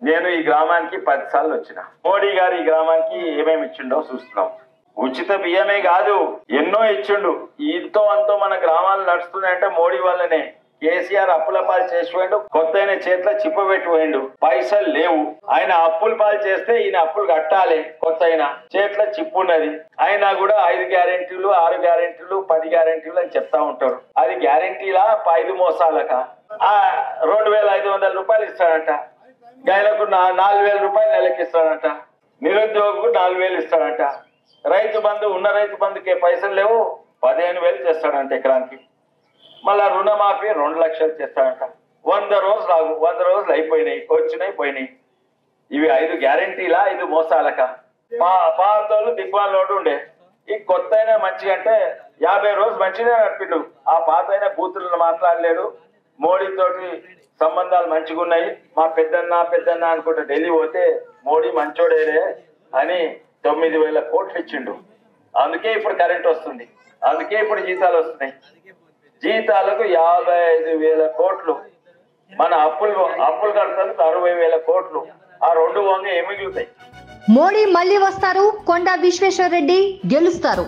నేను ఈ గ్రామానికి 10 సార్లు వచ్చిన. మోడీ గారు ఈ గ్రామానికి ఏమేమి ఇచ్చిండో చూస్తున్నాం. ఉచిత బియ్యమే కాదు, ఎన్నో ఇచ్చిండు. ఇంతో అంతో మన గ్రామాలు నడుస్తున్నాయంటే మోడీ వల్లనే. కేసీఆర్ అప్పుల పాలు చేసిపోయిండు, కొత్త ఆయన చేతిలో చిప్ప పెట్టిపోయిండు, పైసలు లేవు. ఆయన అప్పుల పాలు చేస్తే ఈయన అప్పులు కట్టాలి, కొత్త ఆయన చేతిలో చిప్పు ఉన్నది. అయినా కూడా 5 గ్యారెంటీలు 6 గ్యారెంటీలు 10 గ్యారెంటీలు అని చెప్తా ఉంటారు. అది గ్యారెంటీలా 5 మోసాలక? 2500 రూపాయలు ఇస్తాడంట, ఆయనకు 4000 రూపాయలు నెలకి ఇస్తాడంట, నిరుద్యోగుకు 4000 ఇస్తాడంట, రైతు బంధు ఉన్న రైతు బంధుకే పైసలు లేవు 15,000 చేస్తాడంట ఎకరానికి. మళ్ళా రుణమాఫీ 2 లక్షలు చేస్తాడంట. 100 రోజులు ఆగు, 100 రోజులు అయిపోయినాయి, వచ్చినాయి పోయినాయి. ఇవి 5 గ్యారెంటీలా 5 మోసాలక? పాతోళ్ళు దిగ్వాళ్ళోడు ఉండే, ఈ కొత్త అయినా మంచిగా అంటే 50 రోజులు మంచిగా నడిపిండు. ఆ పాత అయినా బూతులను మాట్లాడలేడు. మోడీ తోటి సంబంధాలు మంచిగా ఉన్నాయి. మా పెద్దన్న అనుకుంటే ఢిల్లీ పోతే మోడీ మంచోడేలే అని 9,000 కోట్లు ఇచ్చిండు. అందుకే ఇప్పుడు కరెంట్ వస్తుంది, అందుకే ఇప్పుడు జీతాలు వస్తున్నాయి. జీతాలకు 55,000 కోట్లు. మన అప్పులు కడతానికి 60,000 కోట్లు. ఆ 2 వంగ ఏమి మిగులుతాయి? మోడీ మళ్ళీ వస్తారు, కొండా విశ్వేశ్వర్ రెడ్డి గెలుస్తారు.